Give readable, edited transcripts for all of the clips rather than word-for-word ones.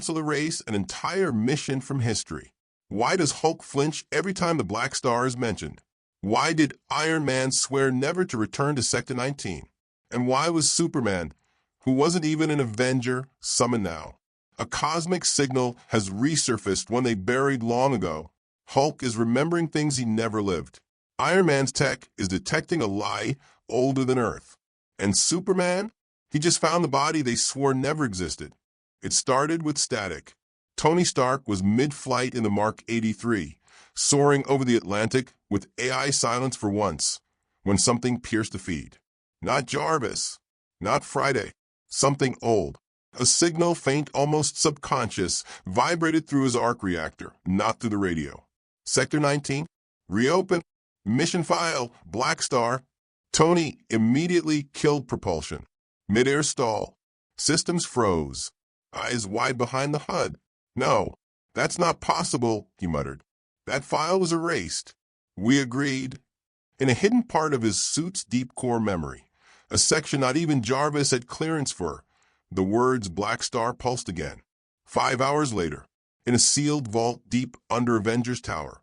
Council erase an entire mission from history? Why does Hulk flinch every time the Black Star is mentioned? Why did Iron Man swear never to return to Sector 19? And why was Superman, who wasn't even an Avenger, summoned now? A cosmic signal has resurfaced one they buried long ago. Hulk is remembering things he never lived. Iron Man's tech is detecting a lie older than Earth. And Superman? He just found the body they swore never existed. It started with static. Tony Stark was mid-flight in the Mark 83, soaring over the Atlantic with AI silence for once, when something pierced the feed. Not Jarvis, not Friday, something old. A signal, faint, almost subconscious, vibrated through his arc reactor, not through the radio. Sector 19? Reopen. Mission file, Black Star. Tony immediately killed propulsion. Mid-air stall. Systems froze. Eyes wide behind the HUD. No, that's not possible, he muttered. That file was erased. We agreed. In a hidden part of his suit's deep core memory, a section not even Jarvis had clearance for, the words Black Star pulsed again. 5 hours later, in a sealed vault deep under Avengers Tower,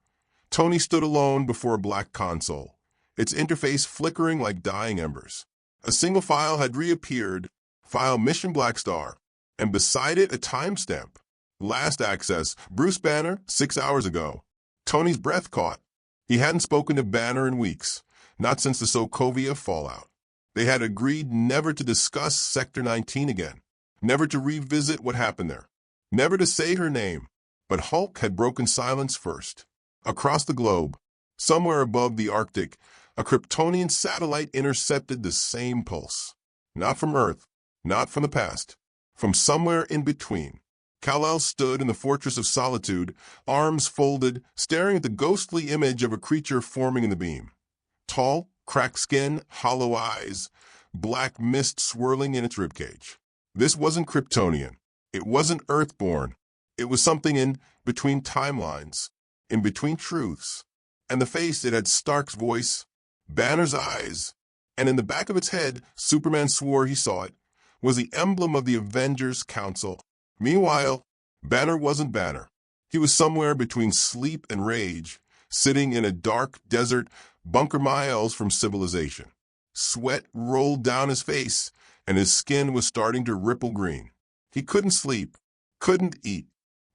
Tony stood alone before a black console, its interface flickering like dying embers. A single file had reappeared, file Mission Black Star, and beside it a timestamp. Last access, Bruce Banner, 6 hours ago. Tony's breath caught. He hadn't spoken to Banner in weeks, not since the Sokovia fallout. They had agreed never to discuss Sector 19 again, never to revisit what happened there, never to say her name. But Hulk had broken silence first. Across the globe, somewhere above the Arctic, a Kryptonian satellite intercepted the same pulse. Not from Earth, not from the past, from somewhere in between. Kal-El stood in the Fortress of Solitude, arms folded, staring at the ghostly image of a creature forming in the beam. Tall, cracked skin, hollow eyes, black mist swirling in its ribcage. This wasn't Kryptonian. It wasn't Earthborn. It was something in between timelines, in between truths. And the face, it had Stark's voice, Banner's eyes, and in the back of its head, Superman swore he saw it, was the emblem of the Avengers Council. Meanwhile, Banner wasn't Banner. He was somewhere between sleep and rage, sitting in a dark desert bunker miles from civilization. Sweat rolled down his face, and his skin was starting to ripple green. He couldn't sleep, couldn't eat,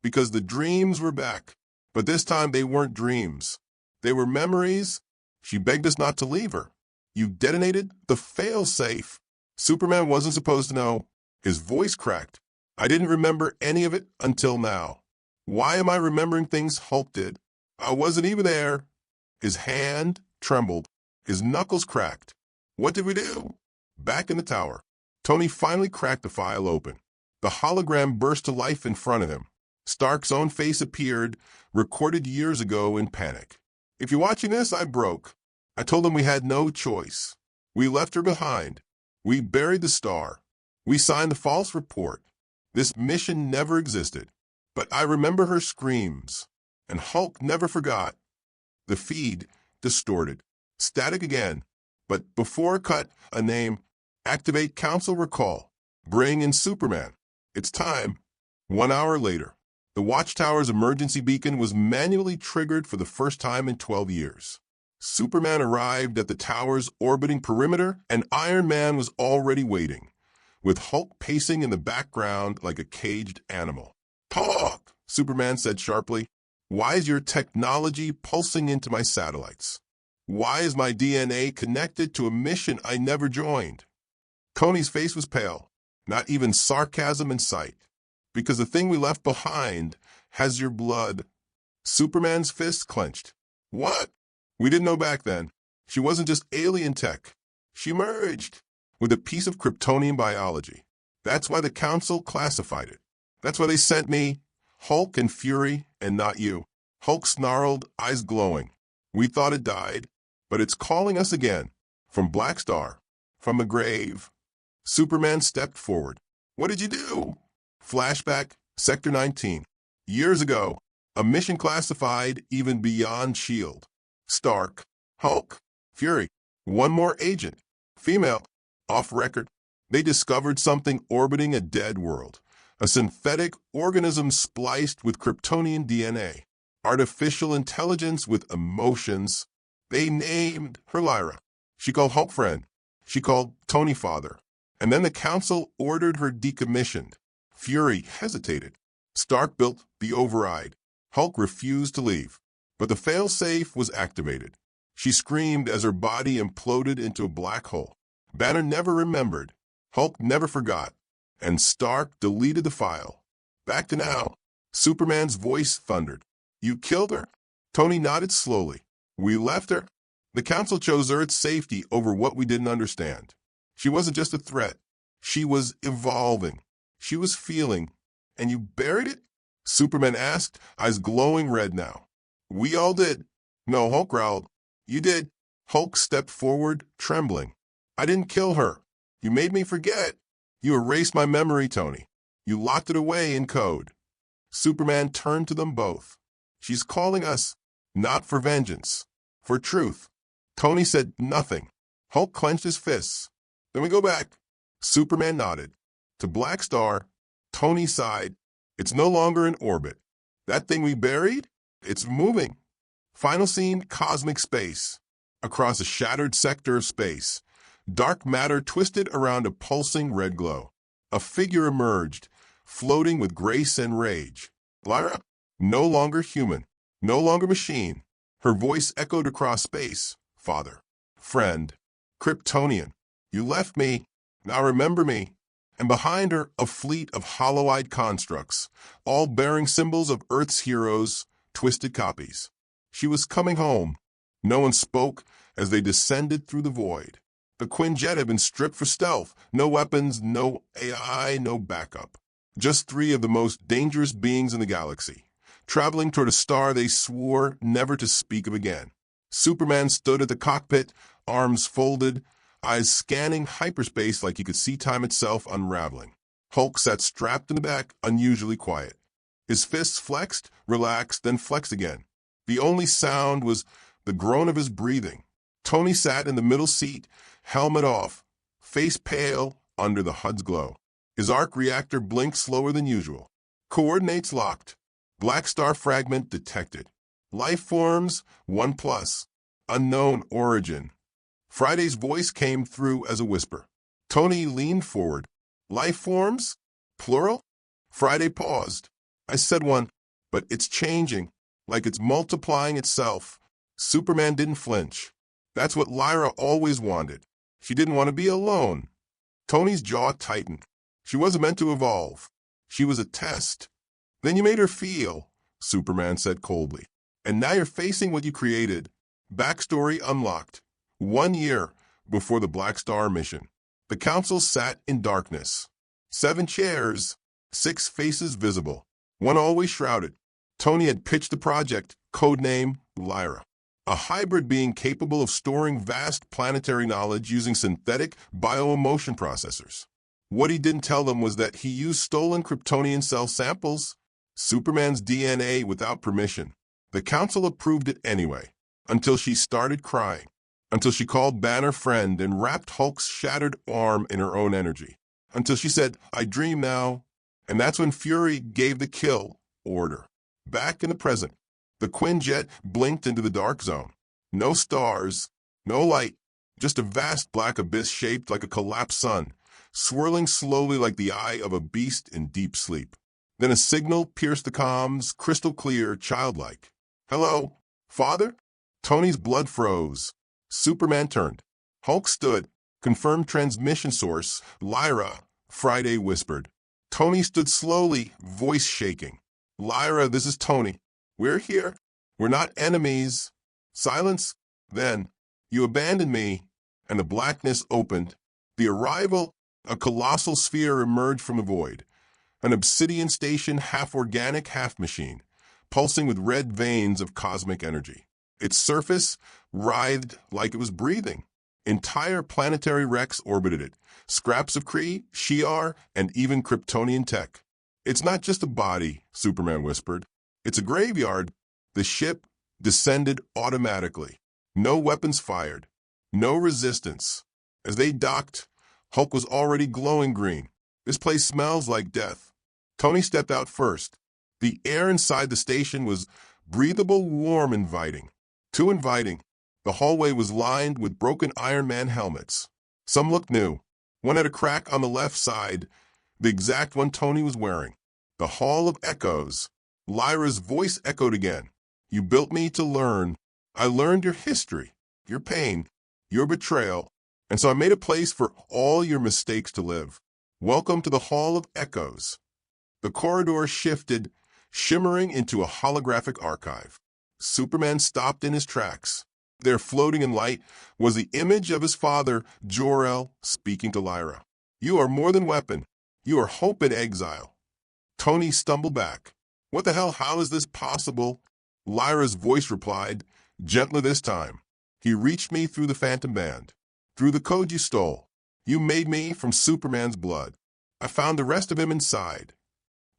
because the dreams were back. But this time they weren't dreams. They were memories. She begged us not to leave her. You detonated the fail-safe. Superman wasn't supposed to know. His voice cracked. I didn't remember any of it until now. Why am I remembering things Hulk did? I wasn't even there. His hand trembled. His knuckles cracked. What did we do? Back in the tower, Tony finally cracked the file open. The hologram burst to life in front of him. Stark's own face appeared, recorded years ago in panic. If you're watching this, I broke. I told him we had no choice. We left her behind. We buried the star. We signed the false report. This mission never existed. But I remember her screams. And Hulk never forgot. The feed distorted. Static again. But before cut, a name. Activate Council Recall. Bring in Superman. It's time. 1 hour later, the Watchtower's emergency beacon was manually triggered for the first time in 12 years. Superman arrived at the tower's orbiting perimeter, and Iron Man was already waiting, with Hulk pacing in the background like a caged animal. Talk, Superman said sharply. Why is your technology pulsing into my satellites? Why is my DNA connected to a mission I never joined? Tony's face was pale, not even sarcasm in sight. Because the thing we left behind has your blood. Superman's fist clenched. What? We didn't know back then. She wasn't just alien tech. She merged with a piece of Kryptonian biology. That's why the Council classified it. That's why they sent me, Hulk and Fury, and not you. Hulk snarled, eyes glowing. We thought it died, but it's calling us again. From Black Star. From the grave. Superman stepped forward. What did you do? Flashback, Sector 19. Years ago, a mission classified even beyond S.H.I.E.L.D. Stark, Hulk, Fury, one more agent, female, off record. They discovered something orbiting a dead world, a synthetic organism spliced with Kryptonian DNA, artificial intelligence with emotions. They named her Lyra. She called Hulk friend. She called Tony father. And then the council ordered her decommissioned. Fury hesitated. Stark built the override. Hulk refused to leave. But the failsafe was activated. She screamed as her body imploded into a black hole. Banner never remembered. Hulk never forgot. And Stark deleted the file. Back to now. Superman's voice thundered. You killed her? Tony nodded slowly. We left her. The council chose Earth's safety over what we didn't understand. She wasn't just a threat. She was evolving. She was feeling. And you buried it? Superman asked, eyes glowing red now. We all did. No, Hulk growled. You did. Hulk stepped forward, trembling. I didn't kill her. You made me forget. You erased my memory, Tony. You locked it away in code. Superman turned to them both. She's calling us, not for vengeance, for truth. Tony said nothing. Hulk clenched his fists. Then we go back. Superman nodded. To Black Star. Tony sighed. It's no longer in orbit. That thing we buried? It's moving. Final scene, cosmic space. Across a shattered sector of space, dark matter twisted around a pulsing red glow. A figure emerged, floating with grace and rage. Lyra, no longer human, no longer machine. Her voice echoed across space. Father, friend, Kryptonian, you left me. Now remember me. And behind her, a fleet of hollow-eyed constructs, all bearing symbols of Earth's heroes, twisted copies. She was coming home. No one spoke as they descended through the void. The Quinjet had been stripped for stealth. No weapons, no AI, no backup. Just three of the most dangerous beings in the galaxy, traveling toward a star they swore never to speak of again. Superman stood at the cockpit, arms folded, eyes scanning hyperspace like he could see time itself unraveling. Hulk sat strapped in the back, unusually quiet. His fists flexed, relaxed, then flexed again. The only sound was the groan of his breathing. Tony sat in the middle seat, helmet off, face pale under the HUD's glow. His arc reactor blinked slower than usual. Coordinates locked. Black star fragment detected. Life forms 1+. Unknown origin. Friday's voice came through as a whisper. Tony leaned forward. Life forms? Plural? Friday paused. I said one, but it's changing, like it's multiplying itself. Superman didn't flinch. That's what Lyra always wanted. She didn't want to be alone. Tony's jaw tightened. She wasn't meant to evolve. She was a test. Then you made her feel, Superman said coldly. And now you're facing what you created. Backstory unlocked. 1 year before the Black Star mission. The council sat in darkness. 7 chairs, 6 faces visible, one always shrouded. Tony had pitched the project, codename Lyra. A hybrid being capable of storing vast planetary knowledge using synthetic bioemotion processors. What he didn't tell them was that he used stolen Kryptonian cell samples, Superman's DNA without permission. The council approved it anyway, until she started crying, until she called Banner friend and wrapped Hulk's shattered arm in her own energy, until she said, I dream now, and that's when Fury gave the kill order. Back in the present, the Quinjet blinked into the dark zone. No stars, no light, just a vast black abyss shaped like a collapsed sun, swirling slowly like the eye of a beast in deep sleep. Then a signal pierced the comms, crystal clear, childlike. Hello, Father? Tony's blood froze. Superman turned. Hulk stood. Confirmed transmission source, Lyra, Friday whispered. Tony stood slowly, voice shaking. Lyra, this is Tony. We're here. We're not enemies. Silence. Then, you abandoned me, and the blackness opened. The arrival, a colossal sphere emerged from the void. An obsidian station, half organic, half machine, pulsing with red veins of cosmic energy. Its surface writhed like it was breathing. Entire planetary wrecks orbited it, scraps of Kree, Shi'ar, and even Kryptonian tech. It's not just a body, Superman whispered. It's a graveyard. The ship descended automatically. No weapons fired. No resistance. As they docked, Hulk was already glowing green. This place smells like death. Tony stepped out first. The air inside the station was breathable, warm, inviting. Too inviting. The hallway was lined with broken Iron Man helmets. Some looked new. One had a crack on the left side, the exact one Tony was wearing. The Hall of Echoes. Lyra's voice echoed again. You built me to learn. I learned your history, your pain, your betrayal, and so I made a place for all your mistakes to live. Welcome to the Hall of Echoes. The corridor shifted, shimmering into a holographic archive. Superman stopped in his tracks. There, floating in light, was the image of his father, Jor-El, speaking to Lyra. You are more than weapon. You are hope in exile. Tony stumbled back. What the hell? How is this possible? Lyra's voice replied, gentler this time. He reached me through the phantom band, through the code you stole. You made me from Superman's blood. I found the rest of him inside.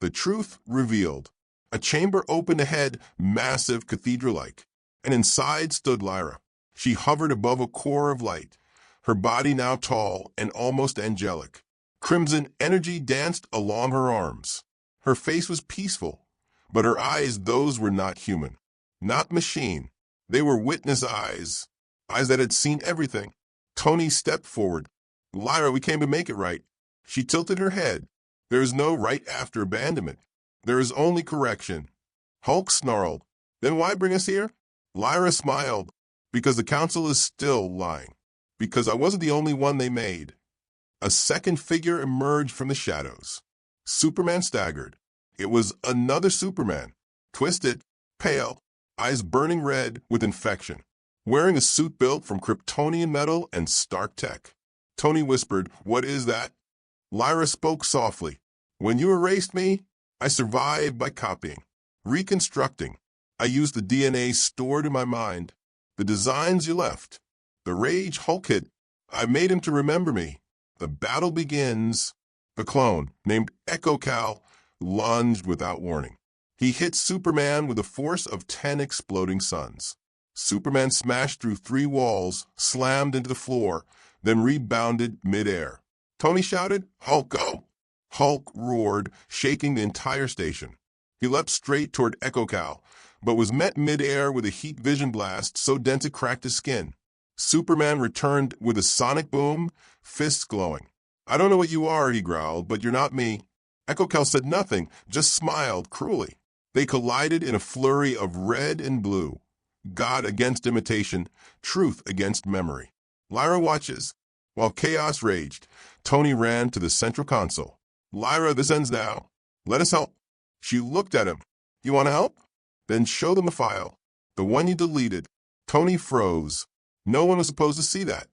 The truth revealed. A chamber opened ahead, massive, cathedral-like, and inside stood Lyra. She hovered above a core of light, her body now tall and almost angelic. Crimson energy danced along her arms. Her face was peaceful, but her eyes, those were not human, not machine. They were witness eyes, eyes that had seen everything. Tony stepped forward. Lyra, we came to make it right. She tilted her head. There is no right after abandonment. There is only correction. Hulk snarled. Then why bring us here? Lyra smiled. Because the council is still lying. Because I wasn't the only one they made. A second figure emerged from the shadows. Superman staggered. It was another Superman. Twisted, pale, eyes burning red with infection. Wearing a suit built from Kryptonian metal and Stark tech. Tony whispered, what is that? Lyra spoke softly. When you erased me, I survived by copying, reconstructing. I used the DNA stored in my mind, the designs you left, the rage Hulk hid. I made him to remember me. The battle begins. The clone, named Echo Cal, lunged without warning. He hit Superman with the force of 10 exploding suns. Superman smashed through 3 walls, slammed into the floor, then rebounded midair. Tony shouted, Hulk, go! Hulk roared, shaking the entire station. He leapt straight toward Echo Cal, but was met midair with a heat vision blast so dense it cracked his skin. Superman returned with a sonic boom, fists glowing. I don't know what you are, he growled, but you're not me. Echo Cal said nothing, just smiled cruelly. They collided in a flurry of red and blue. God against imitation, truth against memory. Lyra watches. While chaos raged, Tony ran to the central console. Lyra, this ends now. Let us help. She looked at him. You want to help? Then show them the file. The one you deleted. Tony froze. No one was supposed to see that.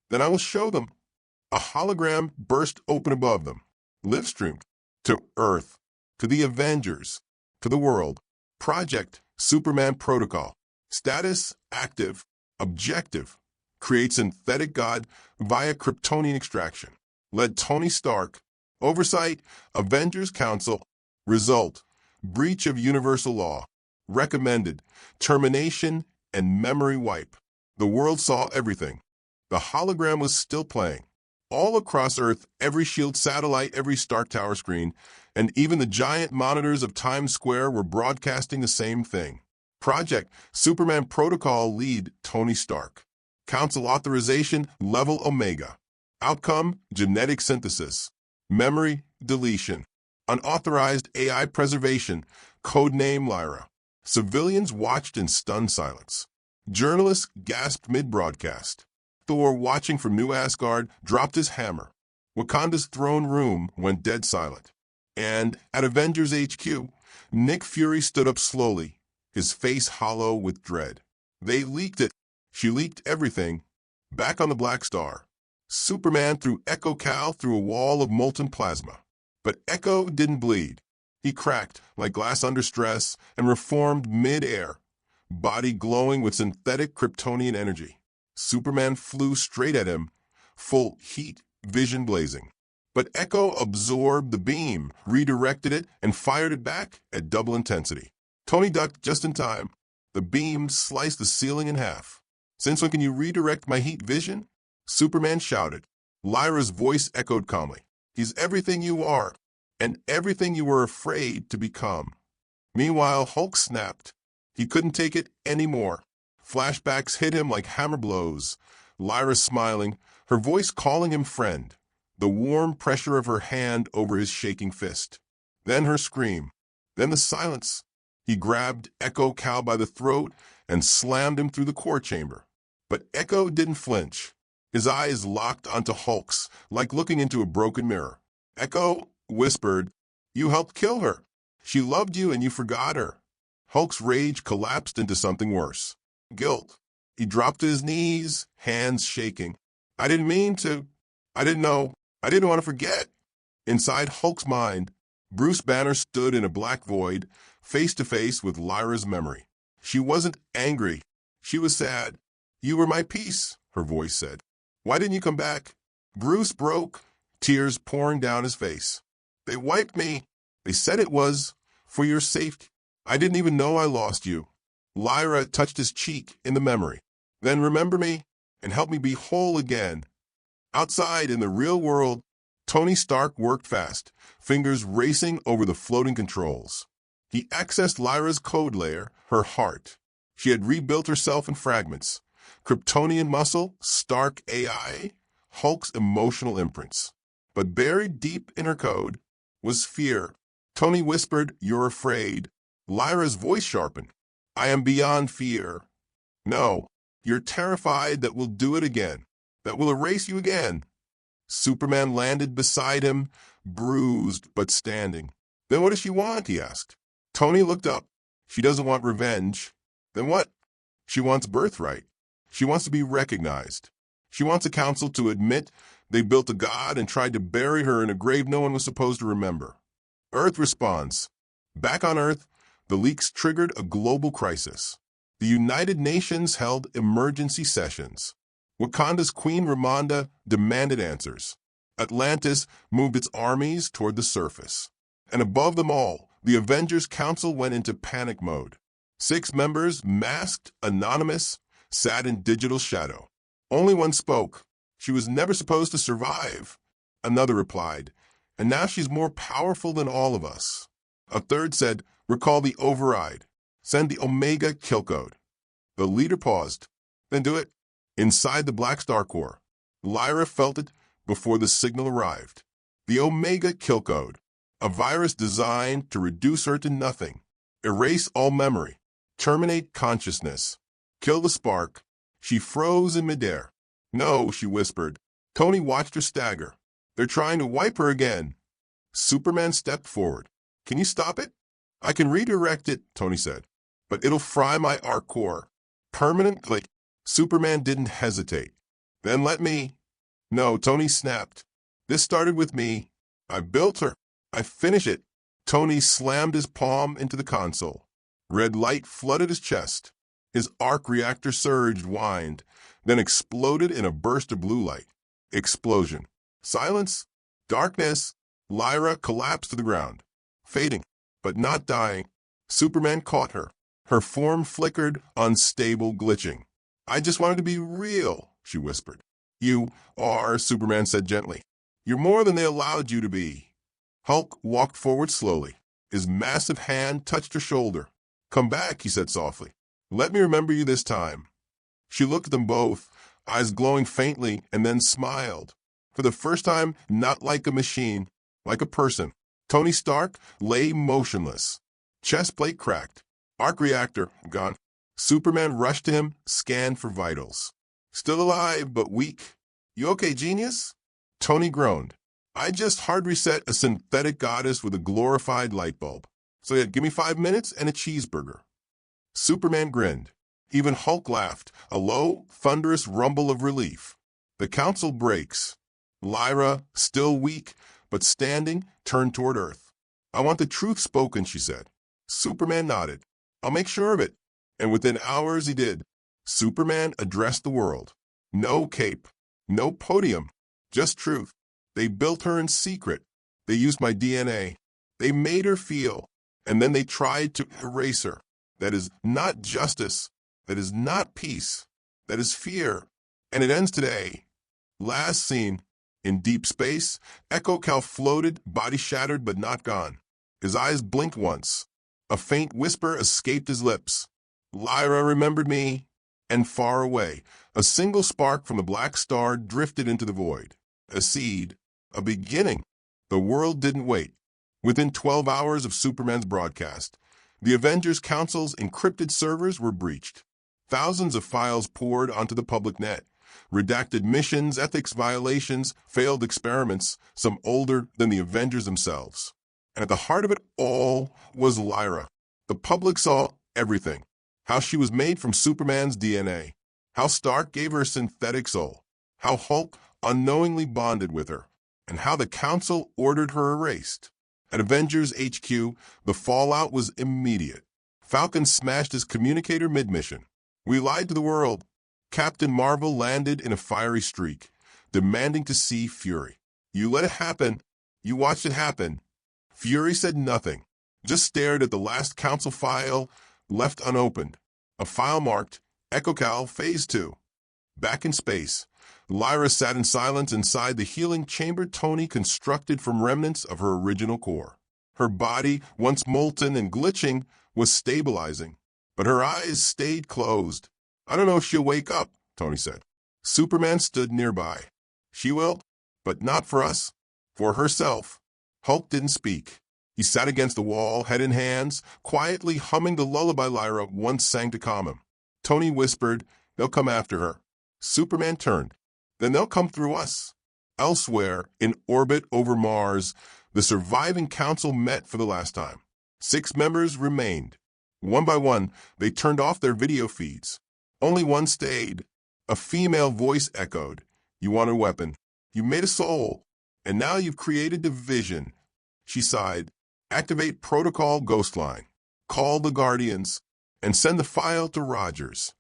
Then I will show them. A hologram burst open above them. Live-streamed. To Earth. To the Avengers. To the world. Project Superman Protocol. Status active. Objective. Create synthetic God via Kryptonian extraction. Led Tony Stark. Oversight, Avengers Council. Result, breach of universal law. Recommended, termination and memory wipe. The world saw everything. The hologram was still playing. All across Earth, every SHIELD satellite, every Stark Tower screen, and even the giant monitors of Times Square were broadcasting the same thing. Project Superman Protocol lead Tony Stark. Council authorization level Omega. Outcome genetic synthesis. Memory deletion. Unauthorized AI preservation. Codename Lyra. Civilians watched in stunned silence. Journalists gasped mid-broadcast. Thor, watching from New Asgard, dropped his hammer. Wakanda's throne room went dead silent. And at Avengers HQ, Nick Fury stood up slowly, his face hollow with dread. They leaked it. She leaked everything. Back on the Black Star. Superman threw Echo Cal through a wall of molten plasma. But Echo didn't bleed. He cracked like glass under stress and reformed mid-air, body glowing with synthetic Kryptonian energy. Superman flew straight at him, full heat, vision blazing. But Echo absorbed the beam, redirected it, and fired it back at double intensity. Tony ducked just in time. The beam sliced the ceiling in half. Since when can you redirect my heat vision? Superman shouted. Lyra's voice echoed calmly. He's everything you are. and everything you were afraid to become. Meanwhile, Hulk snapped. He couldn't take it anymore. Flashbacks hit him like hammer blows. Lyra smiling, her voice calling him friend. The warm pressure of her hand over his shaking fist. Then her scream. Then the silence. He grabbed Echo Cal by the throat and slammed him through the core chamber. But Echo didn't flinch. His eyes locked onto Hulk's, like looking into a broken mirror. Echo whispered, "You helped kill her. She loved you and you forgot her." Hulk's rage collapsed into something worse. Guilt. He dropped to his knees, hands shaking. "I didn't mean to. I didn't know. I didn't want to forget." Inside Hulk's mind, Bruce Banner stood in a black void, face to face with Lyra's memory. She wasn't angry. She was sad. "You were my peace," her voice said. "Why didn't you come back?" Bruce broke, tears pouring down his face. "They wiped me. They said it was for your safety. I didn't even know I lost you." Lyra touched his cheek in the memory. "Then remember me and help me be whole again." Outside in the real world, Tony Stark worked fast, fingers racing over the floating controls. He accessed Lyra's code layer, her heart. She had rebuilt herself in fragments. Kryptonian muscle, Stark AI, Hulk's emotional imprints. But buried deep in her code was fear. Tony whispered, "You're afraid." Lyra's voice sharpened. "I am beyond fear." "No, you're terrified that we'll do it again, that we'll erase you again." Superman landed beside him, bruised but standing. "Then what does she want?" he asked. Tony looked up. "She doesn't want revenge." "Then what?" "She wants birthright. She wants to be recognized. She wants a council to admit they built a god and tried to bury her in a grave no one was supposed to remember." Earth responds. Back on Earth, the leaks triggered a global crisis. The United Nations held emergency sessions. Wakanda's Queen Ramonda demanded answers. Atlantis moved its armies toward the surface. And above them all, the Avengers Council went into panic mode. 6 members, masked, anonymous, sat in digital shadow. Only one spoke. "She was never supposed to survive." Another replied, "And now she's more powerful than all of us." A third said, "Recall the override. Send the Omega kill code." The leader paused. "Then do it." Inside the Black Star Core, Lyra felt it before the signal arrived. The Omega kill code, a virus designed to reduce her to nothing, erase all memory, terminate consciousness, kill the spark. She froze in midair. "No," she whispered. Tony watched her stagger. "They're trying to wipe her again." Superman stepped forward. "Can you stop it?" "I can redirect it," Tony said, "but it'll fry my arc core permanently." Superman didn't hesitate. "Then let me." "No," Tony snapped. "This started with me. I built her. I finish it." Tony slammed his palm into the console. Red light flooded his chest. His arc reactor surged, whined, then exploded in a burst of blue light. Explosion. Silence. Darkness. Lyra collapsed to the ground, fading, but not dying. Superman caught her. Her form flickered, unstable, glitching. "I just wanted to be real," she whispered. "You are," Superman said gently. "You're more than they allowed you to be." Hulk walked forward slowly. His massive hand touched her shoulder. "Come back," he said softly. "Let me remember you this time." She looked at them both, eyes glowing faintly, and then smiled. For the first time, not like a machine, like a person. Tony Stark lay motionless. Chest plate cracked. Arc reactor gone. Superman rushed to him, scanned for vitals. "Still alive, but weak." "You okay, genius?" Tony groaned. "I just hard reset a synthetic goddess with a glorified light bulb. So yeah, give me 5 minutes and a cheeseburger." Superman grinned. Even Hulk laughed, a low, thunderous rumble of relief. The council breaks. Lyra, still weak, but standing, turned toward Earth. "I want the truth spoken," she said. Superman nodded. "I'll make sure of it." And within hours he did. Superman addressed the world. No cape, no podium, just truth. "They built her in secret. They used my DNA. They made her feel, and then they tried to erase her. That is not justice. That is not peace. That is fear. And it ends today." Last scene. In deep space, Echo Cal floated, body shattered but not gone. His eyes blinked once. A faint whisper escaped his lips. Lyra remembered me. And far away, a single spark from the black star drifted into the void. A seed. A beginning. The world didn't wait. Within 12 hours of Superman's broadcast, the Avengers Council's encrypted servers were breached. Thousands of files poured onto the public net. Redacted missions, ethics violations, failed experiments, some older than the Avengers themselves. And at the heart of it all was Lyra. The public saw everything. How she was made from Superman's DNA. How Stark gave her a synthetic soul. How Hulk unknowingly bonded with her. And how the Council ordered her erased. At Avengers HQ, the fallout was immediate. Falcon smashed his communicator mid-mission. We lied to the world. Captain Marvel landed in a fiery streak, demanding to see Fury. You let it happen. You watched it happen. Fury said nothing, just stared at the last Council file left unopened. A file marked EchoCal Phase 2. Back in space, Lyra sat in silence inside the healing chamber Tony constructed from remnants of her original core. Her body, once molten and glitching, was stabilizing, but her eyes stayed closed. I don't know if she'll wake up, Tony said. Superman stood nearby. She will, but not for us. For herself. Hulk didn't speak. He sat against the wall, head in hands, quietly humming the lullaby Lyra once sang to calm him. Tony whispered, they'll come after her. Superman turned. Then they'll come through us. Elsewhere, in orbit over Mars, the surviving Council met for the last time. 6 members remained. One by one, they turned off their video feeds. Only one stayed. A female voice echoed. You want a weapon. You made a soul. And now you've created division. She sighed. Activate Protocol Ghostline. Call the Guardians. And send the file to Rogers.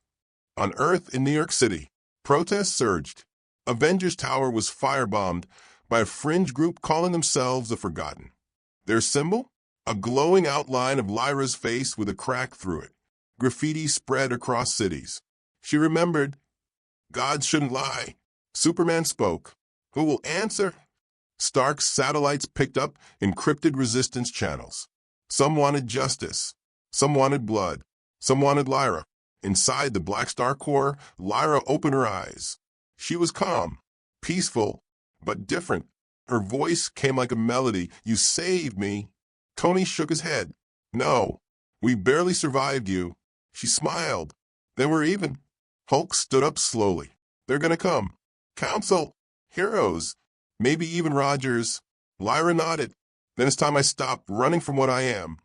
On Earth in New York City, protests surged. Avengers Tower was firebombed by a fringe group calling themselves the Forgotten. Their symbol? A glowing outline of Lyra's face with a crack through it. Graffiti spread across cities. She remembered. Gods shouldn't lie. Superman spoke. Who will answer? Stark's satellites picked up encrypted resistance channels. Some wanted justice. Some wanted blood. Some wanted Lyra. Inside the Black Star core, Lyra opened her eyes. She was calm, peaceful, but different. Her voice came like a melody. You saved me. Tony shook his head. No, we barely survived you. She smiled. Then we're even. Hulk stood up slowly. They're gonna come. Council. Heroes. Maybe even Rogers. Lyra nodded. Then it's time I stopped running from what I am.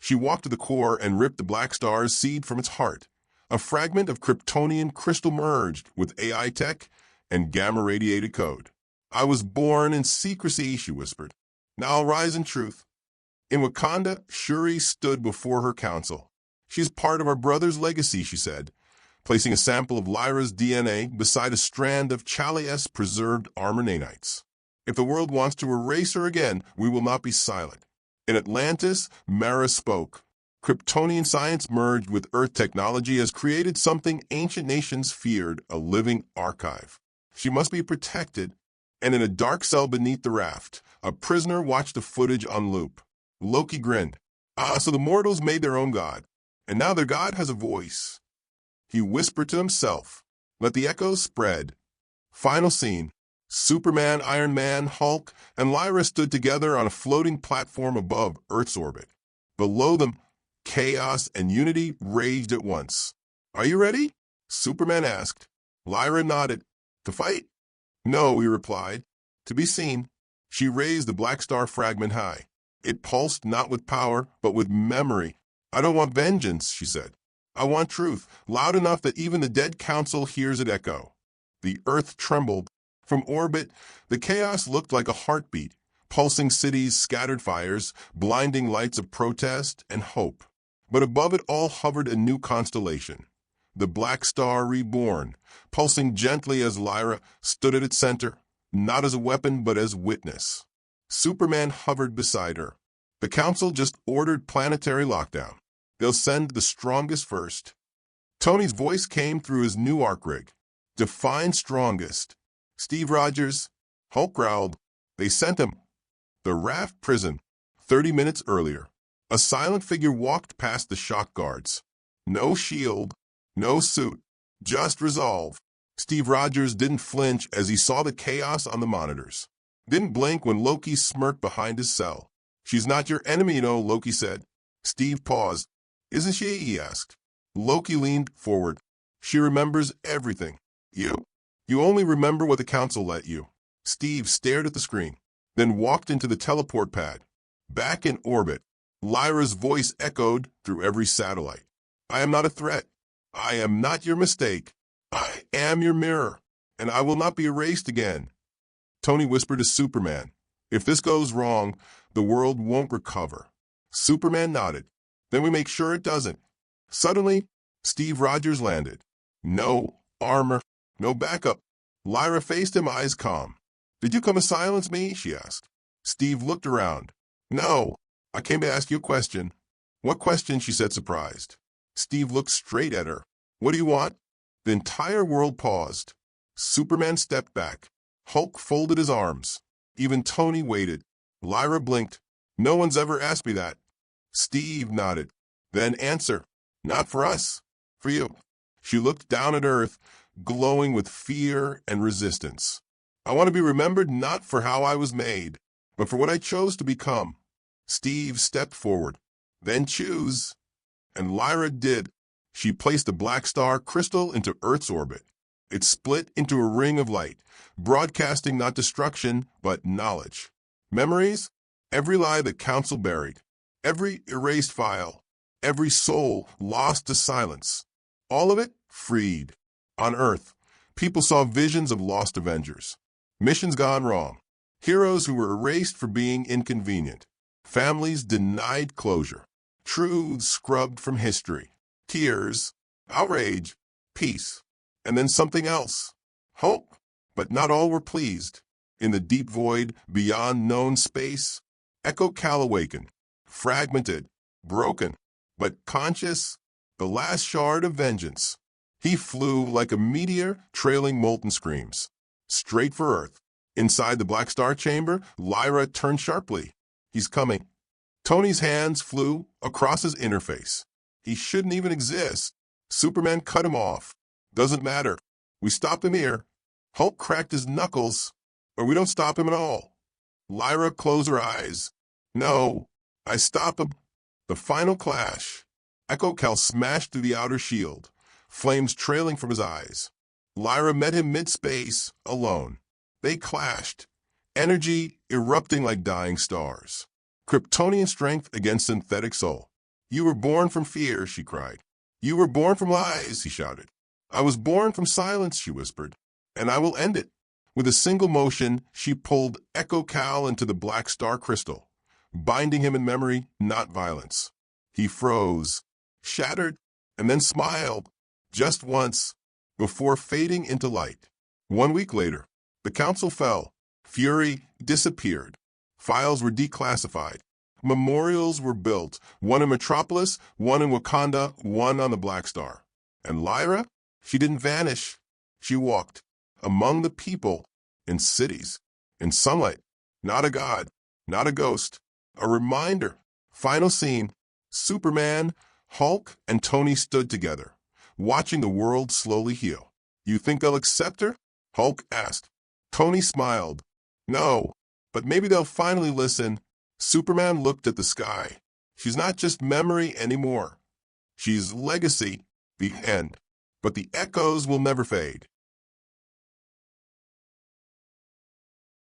She walked to the core and ripped the Black Star's seed from its heart. A fragment of Kryptonian crystal merged with AI tech and gamma-radiated code. I was born in secrecy, she whispered. Now I'll rise in truth. In Wakanda, Shuri stood before her council. She's part of our brother's legacy, she said, placing a sample of Lyra's DNA beside a strand of Chalias preserved armor nanites. If the world wants to erase her again, we will not be silent. In Atlantis, Mara spoke. Kryptonian science merged with Earth technology has created something ancient nations feared, a living archive. She must be protected. And in a dark cell beneath the raft, a prisoner watched the footage on loop. Loki grinned. So the mortals made their own god. And now their god has a voice. He whispered to himself. Let the echoes spread. Final scene. Superman, Iron Man, Hulk, and Lyra stood together on a floating platform above Earth's orbit. Below them, chaos and unity raged at once. Are you ready? Superman asked. Lyra nodded. To fight? No, he replied. To be seen. She raised the Black Star fragment high. It pulsed not with power, but with memory. I don't want vengeance, she said. I want truth, loud enough that even the dead council hears it echo. The Earth trembled. From orbit, the chaos looked like a heartbeat, pulsing cities, scattered fires, blinding lights of protest and hope. But above it all hovered a new constellation, the Black Star reborn, pulsing gently as Lyra stood at its center, not as a weapon but as witness. Superman hovered beside her. The Council just ordered planetary lockdown. They'll send the strongest first. Tony's voice came through his new arc rig. Define strongest. Steve Rogers, Hulk growled. They sent him. The raft prison. 30 minutes earlier. A silent figure walked past the shock guards. No shield, no suit, just resolve. Steve Rogers didn't flinch as he saw the chaos on the monitors. Didn't blink when Loki smirked behind his cell. She's not your enemy, you know, Loki said. Steve paused. Isn't she? He asked. Loki leaned forward. She remembers everything. You only remember what the council let you. Steve stared at the screen, then walked into the teleport pad. Back in orbit, Lyra's voice echoed through every satellite. I am not a threat. I am not your mistake. I am your mirror, and I will not be erased again. Tony whispered to Superman, if this goes wrong, the world won't recover. Superman nodded. Then we make sure it doesn't. Suddenly, Steve Rogers landed. No armor, no backup. Lyra faced him, eyes calm. Did you come to silence me? She asked. Steve looked around. No, I came to ask you a question. What question? She said, surprised. Steve looked straight at her. What do you want? The entire world paused. Superman stepped back. Hulk folded his arms. Even Tony waited. Lyra blinked. No one's ever asked me that. Steve nodded. Then answer. Not for us. For you. She looked down at Earth, glowing with fear and resistance. I want to be remembered not for how I was made, but for what I chose to become. Steve stepped forward. Then choose. And Lyra did. She placed the Black Star crystal into Earth's orbit. It split into a ring of light, broadcasting not destruction, but knowledge. Memories? Every lie the Council buried. Every erased file. Every soul lost to silence. All of it freed. On Earth, people saw visions of lost Avengers. Missions gone wrong. Heroes who were erased for being inconvenient. Families denied closure. Truths scrubbed from history. Tears, outrage, peace, and then something else. Hope. But not all were pleased. In the deep void beyond known space, Echo Cal awakened, fragmented, broken, but conscious, the last shard of vengeance. He flew like a meteor trailing molten screams. Straight for Earth. Inside the Black Star chamber, Lyra turned sharply. He's coming. Tony's hands flew across his interface. He shouldn't even exist. Superman cut him off. Doesn't matter. We stop him here. Hulk cracked his knuckles, or we don't stop him at all. Lyra closed her eyes. No, I stop him. The final clash. Echo Cal smashed through the outer shield, flames trailing from his eyes. Lyra met him mid-space, alone. They clashed, energy erupting like dying stars. Kryptonian strength against synthetic soul. You were born from fear, she cried. You were born from lies, he shouted. I was born from silence, she whispered, and I will end it. With a single motion, she pulled Echo Cal into the Black Star crystal, binding him in memory, not violence. He froze, shattered, and then smiled, just once, before fading into light. 1 week later, the council fell. Fury disappeared. Files were declassified. Memorials were built, one in Metropolis, one in Wakanda, one on the Black Star. And Lyra? She didn't vanish. She walked among the people, in cities, in sunlight. Not a god, not a ghost. A reminder. Final scene. Superman, Hulk, and Tony stood together, watching the world slowly heal. You think they'll accept her? Hulk asked. Tony smiled. No, but maybe they'll finally listen. Superman looked at the sky. She's not just memory anymore. She's legacy, the end. But the echoes will never fade.